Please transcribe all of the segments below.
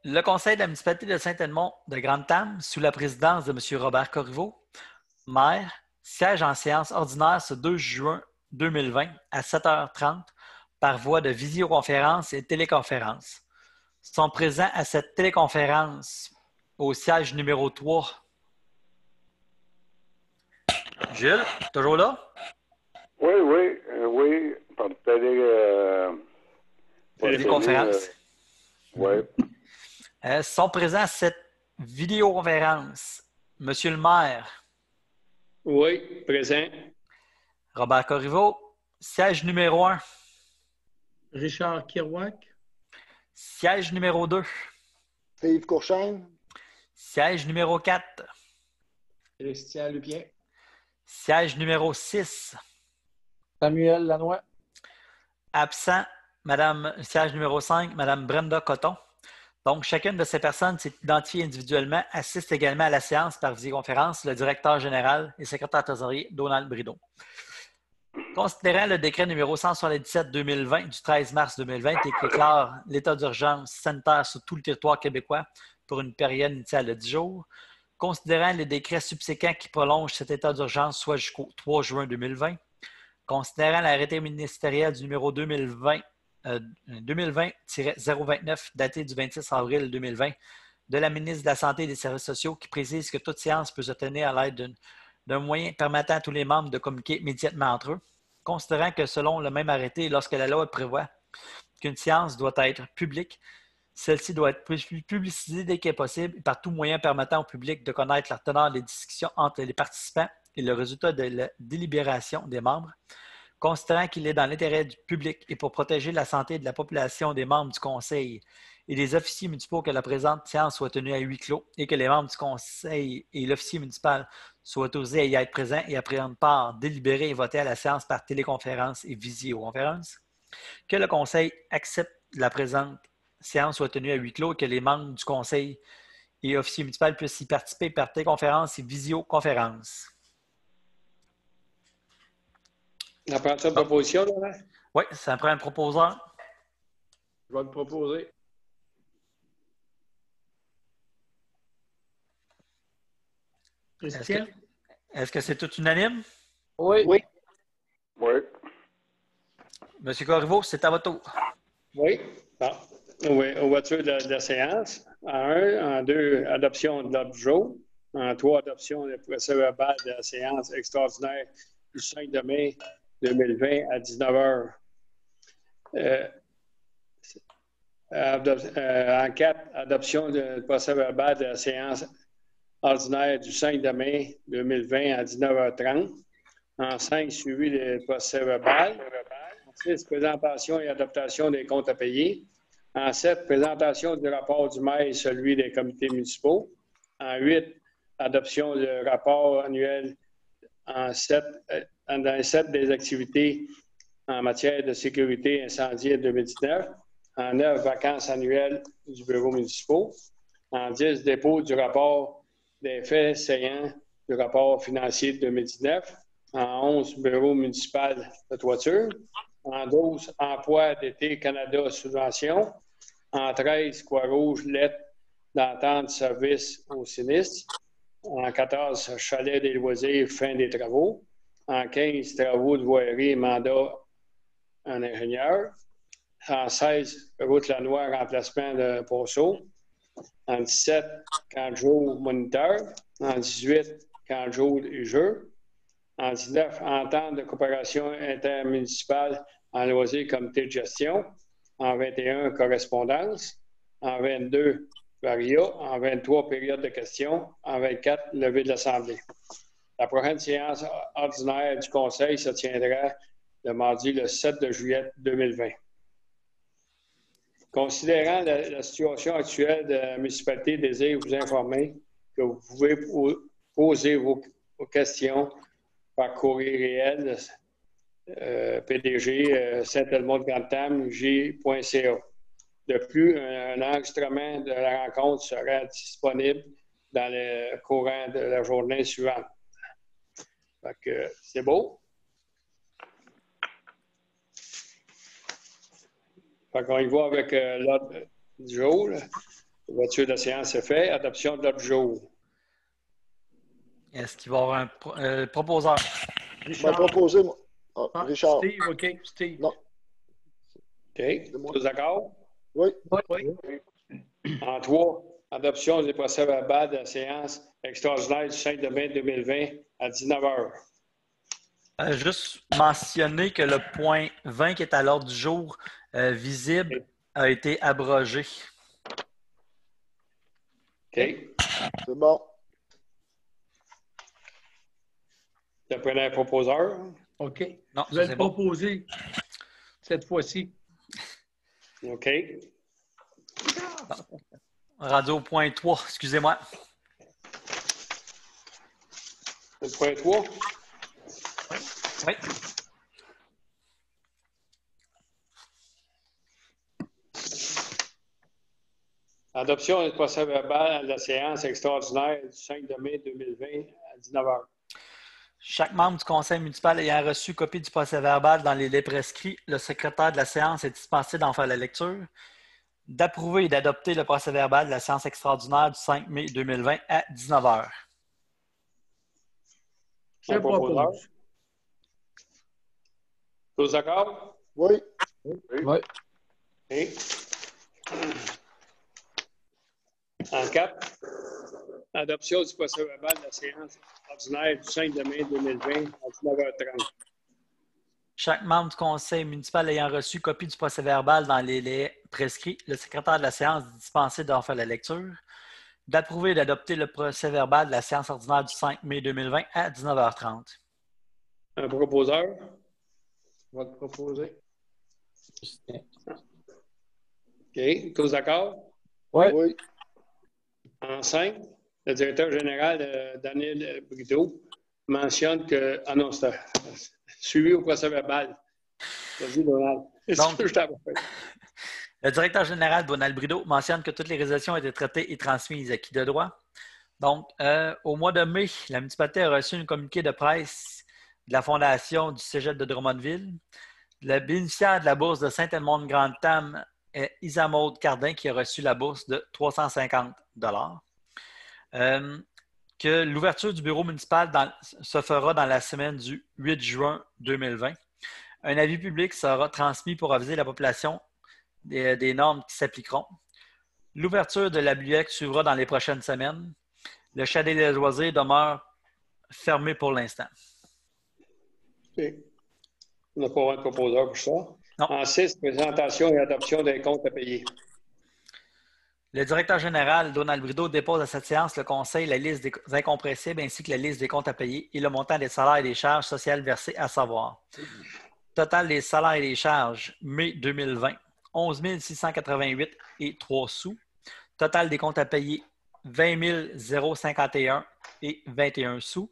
Le conseil de la municipalité de Saint-Edmond de Grande-Tame, sous la présidence de M. Robert Corriveau, maire, siège en séance ordinaire ce 2 juin 2020 à 7h30 par voie de visioconférence et téléconférence. Sont présents à cette téléconférence au siège numéro 3. Gilles, toujours là? Oui, oui, par téléconférence. Oui. Sont présents à cette vidéoconférence Monsieur le maire. Oui, présent. Robert Corriveau, siège numéro 1. Richard Kirouac. Siège numéro 2. Steve Courchaine. Siège numéro 4. Christian Lupien. Siège numéro 6. Samuel Lanois. Absent, siège numéro 5, Mme Brenda Coton. Donc, chacune de ces personnes s'est identifiée individuellement, assiste également à la séance par visioconférence le directeur général et secrétaire trésorier Donald Brideau. Considérant le décret numéro 177-2020 du 13 mars 2020 et qui déclare l'état d'urgence sanitaire sur tout le territoire québécois pour une période initiale de 10 jours, considérant les décrets subséquents qui prolongent cet état d'urgence soit jusqu'au 3 juin 2020, considérant l'arrêté ministériel du numéro 2020-029 daté du 26 avril 2020 de la ministre de la Santé et des Services sociaux qui précise que toute séance peut se tenir à l'aide d'un moyen permettant à tous les membres de communiquer immédiatement entre eux, considérant que selon le même arrêté, lorsque la loi prévoit qu'une séance doit être publique, celle-ci doit être publicisée dès qu'est possible et par tout moyen permettant au public de connaître la teneur des discussions entre les participants et le résultat de la délibération des membres, considérant qu'il est dans l'intérêt du public et pour protéger la santé de la population des membres du Conseil et des officiers municipaux que la présente séance soit tenue à huis clos et que les membres du Conseil et l'officier municipal soient autorisés à y être présents et à prendre part, délibérer et voter à la séance par téléconférence et visioconférence, que le Conseil accepte la présente séance soit tenue à huis clos et que les membres du Conseil et officiers municipaux puissent y participer par téléconférence et visioconférence. On prend ça de proposition, Laurent? Oui, ça prend un proposeur. Je vais le proposer. Christian? Est-ce que c'est tout unanime? Oui. Oui. Oui. Monsieur Corriveau, c'est à votre tour. Oui. Bon. Oui, ouverture de la séance. En 1, en 2, adoption de l'ordre du jour. En 3, adoption du procès-verbal de la séance extraordinaire du 5 mai 2020 à 19h. En 4, adoption du procès-verbal de la séance ordinaire du 5 mai 2020 à 19h30. En 5, suivi du procès-verbal. En 6, présentation et adoption des comptes à payer. En 7, présentation du rapport du maire et celui des comités municipaux. En 8, adoption du rapport annuel. Dans 7 des activités en matière de sécurité incendie 2019. En 9, vacances annuelles du bureau municipal. En 10, dépôt du rapport des faits saillants du rapport financier 2019. En 11, bureau municipal de toiture. En 12, emploi d'été Canada subvention. En 13, Croix-Rouge, lettre d'entente service au sinistre. En 14, chalet des loisirs, fin des travaux. En 15, travaux de voirie, mandat en ingénieur. En 16, route Lanois, remplacement de Ponceau. En 17, camp de jour moniteur. En 18, camp de jour et jeu. En 19, entente de coopération intermunicipale en loisirs comité de gestion. En 21, correspondance. En 22, varia. En 23, période de questions. En 24, levée de l'Assemblée. La prochaine séance ordinaire du Conseil se tiendra le mardi le 7 juillet 2020. Considérant la situation actuelle de la municipalité, désire vous informer que vous pouvez poser vos questions par courriel PDG Saint-Edmond-de-Grande-Tame, j.ca. De plus, un enregistrement de la rencontre sera disponible dans le courant de la journée suivante. Fait que c'est beau. Fait qu'on y va avec l'ordre du jour. L'ouverture de la séance est faite. Adoption de l'ordre du jour. Est-ce qu'il va y avoir un proposeur? Je vais Richard. proposer, moi. Ah, Ah, Richard. Steve, OK. Steve. Non. OK. moi. Tous d'accord? Oui. Oui. En 3, adoption des procès-verbaux de la séance extraordinaire du 5 mai 2020 à 19h. Juste mentionner que le point 20 qui est à l'ordre du jour visible a été abrogé. OK. C'est bon. Tu prenais un proposeur? OK. Non, Je vais ça, c'est le bon. proposer cette fois-ci. OK. Radio point 3, excusez-moi. Le point 3. Oui. Adoption du procès-verbal de la séance extraordinaire du 5 mai 2020 à 19h. Chaque membre du conseil municipal ayant reçu copie du procès-verbal dans les délais prescrits, le secrétaire de la séance est dispensé d'en faire la lecture, d'approuver et d'adopter le procès-verbal de la séance extraordinaire du 5 mai 2020 à 19h. Je le propose. Tous d'accord? Oui. Oui. OK. En 4, adoption du procès-verbal de la séance ordinaire du 5 mai 2020 à 19h30. Chaque membre du conseil municipal ayant reçu copie du procès-verbal dans les délais prescrits, le secrétaire de la séance est dispensé d'en faire la lecture, d'approuver et d'adopter le procès-verbal de la séance ordinaire du 5 mai 2020 à 19h30. Un proposeur? Je vais le proposer. OK. Tous d'accord? Oui. Oui. En 5, le directeur général, Daniel Brideau, mentionne que... Ah non, c'est suivi au procès-verbal. Vas-y, Donald. Donc, Je t'en prie. le directeur général, Donald Brideau, mentionne que toutes les résolutions ont été traitées et transmises à qui de droit. Donc, au mois de mai, la municipalité a reçu un communiqué de presse de la Fondation du Cégep de Drummondville. Le bénéficiaire de la bourse de Saint-Edmond-de-Grande-Tame est Isa-Maude Cardin qui a reçu la bourse de 350 que l'ouverture du bureau municipal se fera dans la semaine du 8 juin 2020. Un avis public sera transmis pour aviser la population des normes qui s'appliqueront. L'ouverture de la bibliothèque suivra dans les prochaines semaines. Le chalet des loisirs demeure fermé pour l'instant. OK. On n'a pas un proposeur pour ça. Non. En 6, présentation et adoption des comptes à payer. Le directeur général, Donald Brideau, dépose à cette séance le conseil la liste des incompressibles ainsi que la liste des comptes à payer et le montant des salaires et des charges sociales versées à savoir. Total des salaires et des charges, mai 2020, 11 688 et 3 sous. Total des comptes à payer, 20 051 et 21 sous.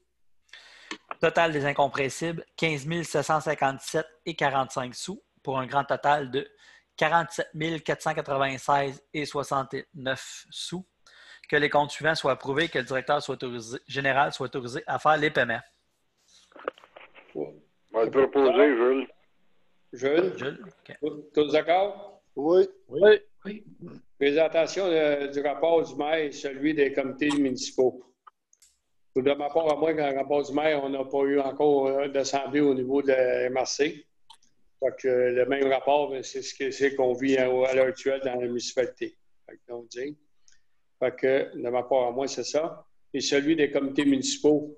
Total des incompressibles, 15 757 et 45 sous pour un grand total de 47 496 et 69 sous. Que les comptes suivants soient approuvés et que le directeur général soit autorisé à faire les paiements. On va le proposer, Jules. Jules? Okay. Tous d'accord? Oui. Oui. Oui. Présentation du rapport du maire et celui des comités municipaux. De ma part à moi, quand le rapport du maire, on n'a pas eu encore d'assemblée au niveau de la MRC. Donc, le même rapport, c'est ce que c'est qu'on vit à l'heure actuelle dans la municipalité. Fait que, de ma part à moi, c'est ça. Et celui des comités municipaux,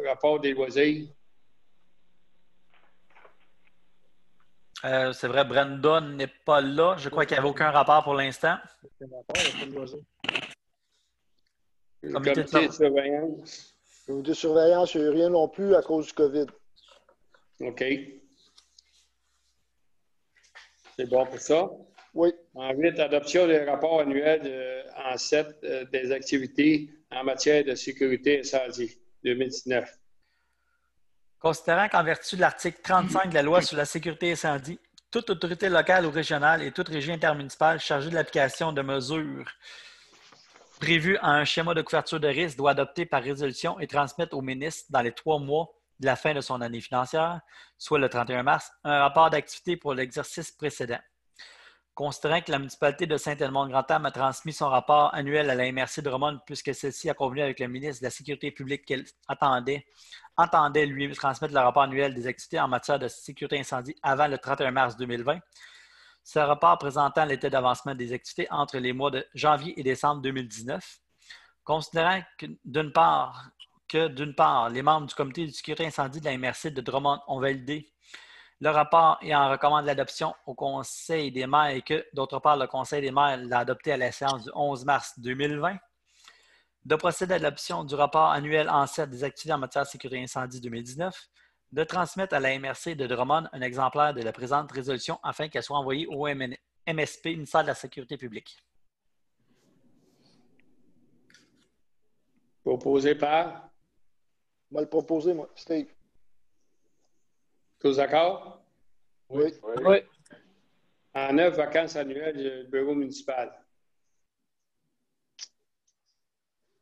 rapport des loisirs. C'est vrai, Brandon n'est pas là. Je crois qu'il n'y avait aucun rapport pour l'instant. Le Comité comité de de surveillance. Le comité de surveillance, il n'y a eu rien non plus à cause du COVID. OK. C'est bon pour ça. Oui. En 8, adoption des rapports annuels en 7 des activités en matière de sécurité incendie 2019. Considérant qu'en vertu de l'article 35 de la loi sur la sécurité incendie, toute autorité locale ou régionale et toute régie intermunicipale chargée de l'application de mesures prévues en un schéma de couverture de risque doit adopter par résolution et transmettre au ministre dans les 3 mois de la fin de son année financière, soit le 31 mars, un rapport d'activité pour l'exercice précédent. Considérant que la municipalité de Saint-Edmond-Grand-Am a transmis son rapport annuel à la MRC de Drummond, puisque celle-ci a convenu avec le ministre de la Sécurité publique qu'elle entendait lui transmettre le rapport annuel des activités en matière de sécurité incendie avant le 31 mars 2020. Ce rapport présentant l'état d'avancement des activités entre les mois de janvier et décembre 2019. Considérant que d'une part, les membres du comité de sécurité incendie de la MRC de Drummond ont validé le rapport et en recommande l'adoption au Conseil des maires et que, d'autre part, le Conseil des maires l'a adopté à la séance du 11 mars 2020, de procéder à l'adoption du rapport annuel en set des activités en matière de sécurité incendie 2019, de transmettre à la MRC de Drummond un exemplaire de la présente résolution afin qu'elle soit envoyée au MSP, ministère de la Sécurité publique. Proposé par? Je vais le proposer, moi. Steve. Tous d'accord? Oui. Oui. En 9 vacances annuelles du bureau municipal.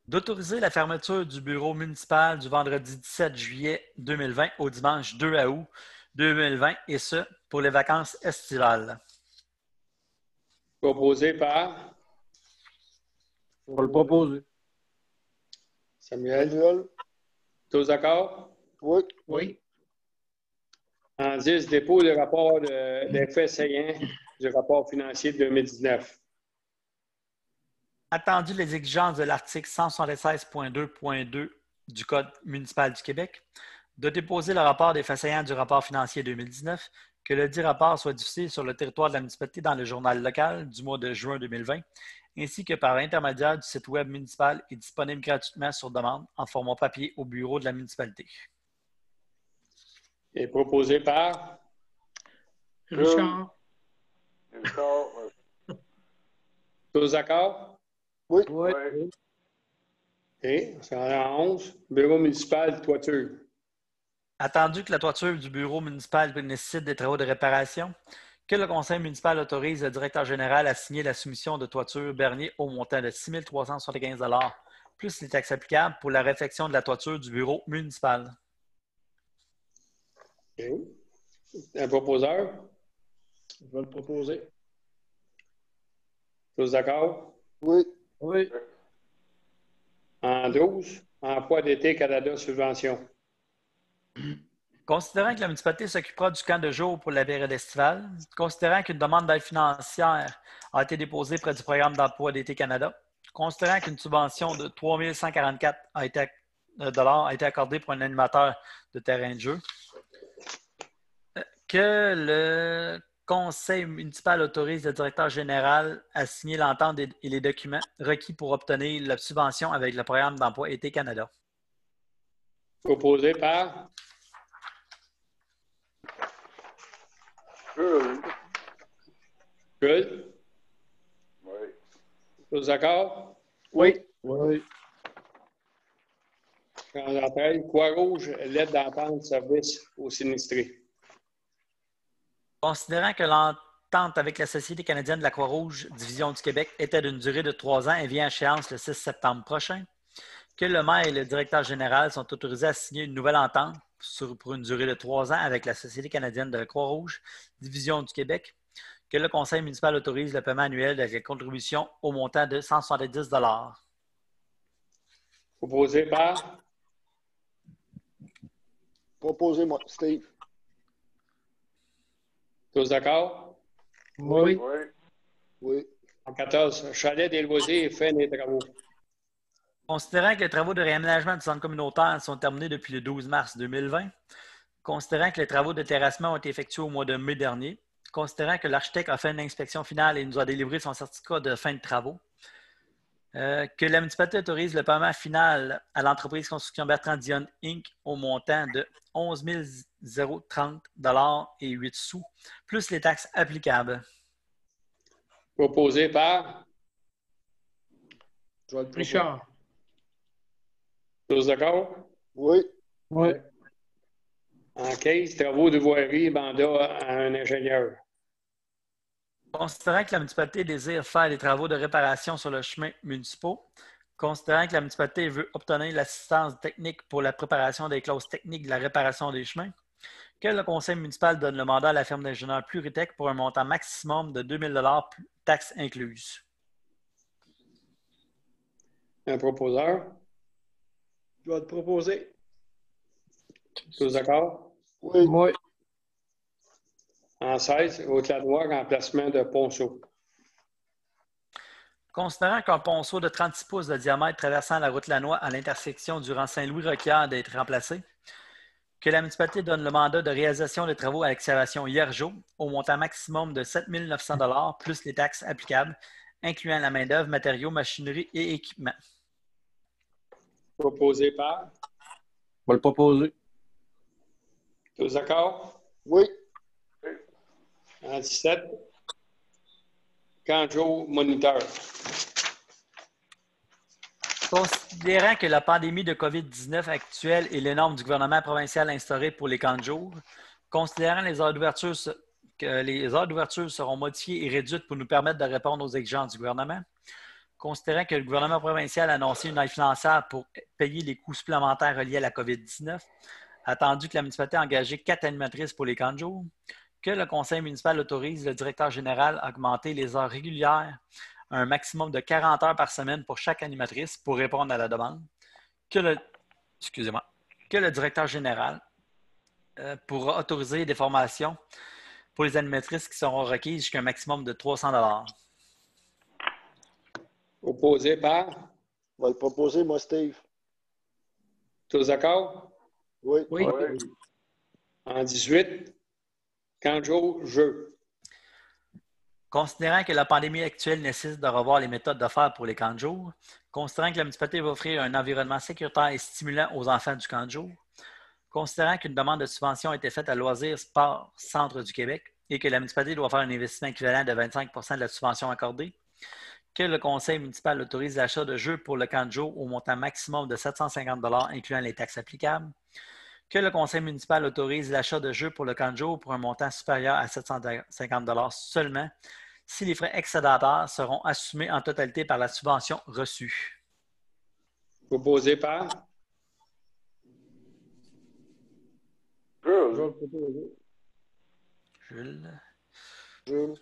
D'autoriser la fermeture du bureau municipal du vendredi 17 juillet 2020 au dimanche 2 août 2020, et ce, pour les vacances estivales. Proposé par? Je vais le proposer. Samuel? Samuel. Tous d'accord? Oui. Oui. En 10, dépôt le rapport d'effet saillant du rapport financier de 2019. Attendu les exigences de l'article 176.2.2 du Code municipal du Québec, de déposer le rapport des faits saillants du rapport financier 2019, que le dit rapport soit diffusé sur le territoire de la municipalité dans le journal local du mois de juin 2020, ainsi que par l'intermédiaire du site web municipal et disponible gratuitement sur demande en format papier au bureau de la municipalité. Et proposé par? Richard. Richard, Tous d'accord? Oui. Oui. oui. OK. C'est en 11. Bureau municipal de toiture. Attendu que la toiture du bureau municipal nécessite des travaux de réparation, que le conseil municipal autorise le directeur général à signer la soumission de toiture Bernier au montant de 6 375 $ plus les taxes applicables pour la réfection de la toiture du bureau municipal. OK. Un proposeur? Je vais le proposer. Tous d'accord? Oui. Oui. En 12, emploi d'été Canada subvention. Considérant que la municipalité s'occupera du camp de jour pour la période estivale, considérant qu'une demande d'aide financière a été déposée près du programme d'emploi d'été Canada, considérant qu'une subvention de 3 144 $ a été accordée pour un animateur de terrain de jeu, que le conseil municipal autorise le directeur général à signer l'entente et les documents requis pour obtenir la subvention avec le programme d'emploi Été Canada. Proposé par? Jules, Jules? oui. Tous d'accord? Oui. Oui. Quand Croix-Rouge, l'aide d'entente service aux sinistrés. Considérant que l'entente avec la Société canadienne de la Croix-Rouge, Division du Québec, était d'une durée de 3 ans et vient à échéance le 6 septembre prochain, que le maire et le directeur général sont autorisés à signer une nouvelle entente pour une durée de 3 ans avec la Société canadienne de la Croix-Rouge, Division du Québec, que le conseil municipal autorise le paiement annuel de la contribution au montant de 170 $. Proposé par? Proposez-moi. Steve. Tous d'accord? Oui. Oui. Oui. En 14, chalet des loisirs et fin des travaux. Considérant que les travaux de réaménagement du centre communautaire sont terminés depuis le 12 mars 2020, considérant que les travaux de terrassement ont été effectués au mois de mai dernier, considérant que l'architecte a fait une inspection finale et nous a délivré son certificat de fin de travaux, que la municipalité autorise le paiement final à l'entreprise Construction Bertrand Dionne Inc. au montant de 11 030 $ et 8 sous, plus les taxes applicables. Proposé par? Je vais le proposer. Richard. Tous d'accord? Oui. Oui. En 15, travaux de voirie, mandat à un ingénieur. Considérant que la municipalité désire faire des travaux de réparation sur le chemin municipaux, considérant que la municipalité veut obtenir l'assistance technique pour la préparation des clauses techniques de la réparation des chemins, Que le conseil municipal donne le mandat à la firme d'ingénieurs Pluritech pour un montant maximum de 2 000 $, taxes incluses. Un proposeur. Je vais te proposer. Tous d'accord? Oui. Oui. En 16, Haute-Ladoire, remplacement de ponceau. Considérant qu'un ponceau de 36 pouces de diamètre traversant la route Lannoy à l'intersection du rang Saint-Louis requiert d'être remplacé, que la municipalité donne le mandat de réalisation des travaux à l'excavation Hiergeau au montant maximum de 7 900 $ plus les taxes applicables, incluant la main-d'œuvre, matériaux, machinerie et équipements. Proposé par. Je vais le proposer. Tous d'accord? Oui. En 17, Canjo Moniteur. Considérant que la pandémie de COVID-19 actuelle et les normes du gouvernement provincial instaurées pour les camps de jour, considérant que les heures d'ouverture seront modifiées et réduites pour nous permettre de répondre aux exigences du gouvernement, considérant que le gouvernement provincial a annoncé une aide financière pour payer les coûts supplémentaires reliés à la COVID-19, attendu que la municipalité a engagé 4 animatrices pour les camps de jour, que le conseil municipal autorise le directeur général à augmenter les heures régulières à un maximum de 40 heures par semaine pour chaque animatrice pour répondre à la demande, que le directeur général pourra autoriser des formations pour les animatrices qui seront requises jusqu'à un maximum de 300 $. Proposé par. Je vais le proposer, moi, Steve. Tous d'accord? Oui. Oui. Oui. En 18, Canjo Jeu. Considérant que la pandémie actuelle nécessite de revoir les méthodes d'affaires pour les camps de jour, considérant que la municipalité va offrir un environnement sécuritaire et stimulant aux enfants du camp de jour, considérant qu'une demande de subvention a été faite à Loisirs Sport Centre du Québec et que la municipalité doit faire un investissement équivalent de 25 % de la subvention accordée, que le conseil municipal autorise l'achat de jeux pour le camp de jour au montant maximum de 750 $ incluant les taxes applicables, que le conseil municipal autorise l'achat de jeux pour le camp de jour pour un montant supérieur à 750 $ seulement si les frais excédentaires seront assumés en totalité par la subvention reçue. Proposé par. Je vais Jules. le proposer. Jules. Jules.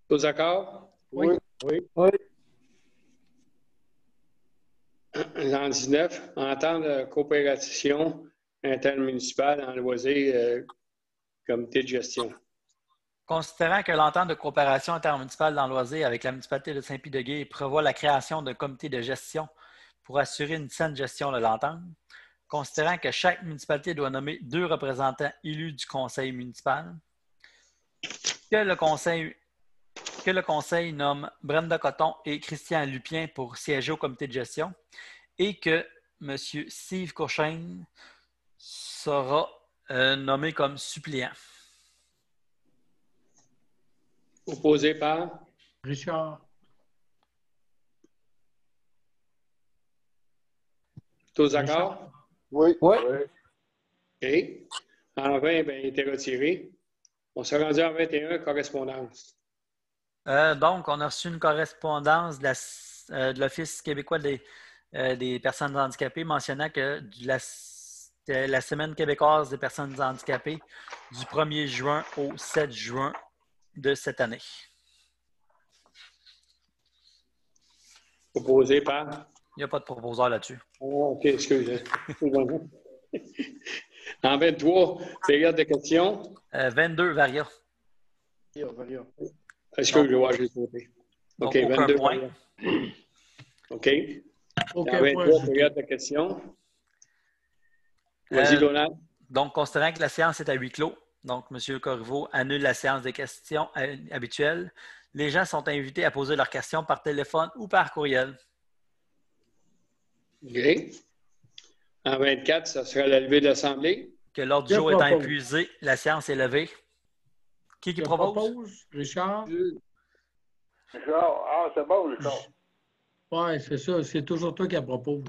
Tous d'accord? Oui. Oui. Oui. En 19, entente de coopération intermunicipale en loisirs, comité de gestion. Considérant que l'entente de coopération intermunicipale dans le loisir avec la municipalité de Saint-Pie-de-Guay prévoit la création d'un comité de gestion pour assurer une saine gestion de l'entente, considérant que chaque municipalité doit nommer 2 représentants élus du conseil municipal, que le conseil nomme Brenda Coton et Christian Lupien pour siéger au comité de gestion et que M. Steve Courchaine sera nommé comme suppléant. Proposé par. Richard. Tous d'accord? Oui. Oui. Oui. OK. En 20, ben, il était retiré. On s'est rendu en 21, correspondance. Donc, on a reçu une correspondance de l'Office québécois des personnes handicapées mentionnant que la Semaine québécoise des personnes handicapées du 1er juin au 7 juin de cette année. Proposé par. Il n'y a pas de proposeur là-dessus. Oh, OK, excusez. En 23, période de questions. 22 varia. Varia. Est-ce que je vois, j'ai sauté? Donc, OK, aucun 22 point. variantes. OK. Aucun En 23, point. période de questions. Vas-y, Donald. Donc, considérant que la séance est à huis clos, donc M. Corriveau annule la séance des questions habituelle. Les gens sont invités à poser leurs questions par téléphone ou par courriel. OK. En 24, ça sera la levée de l'Assemblée. Que l'ordre du Je jour étant propose. épuisé, la séance est levée. Qui Je propose? Richard. Richard. Ah, c'est bon, Richard. Oui, c'est ça. C'est toujours toi qui la propose.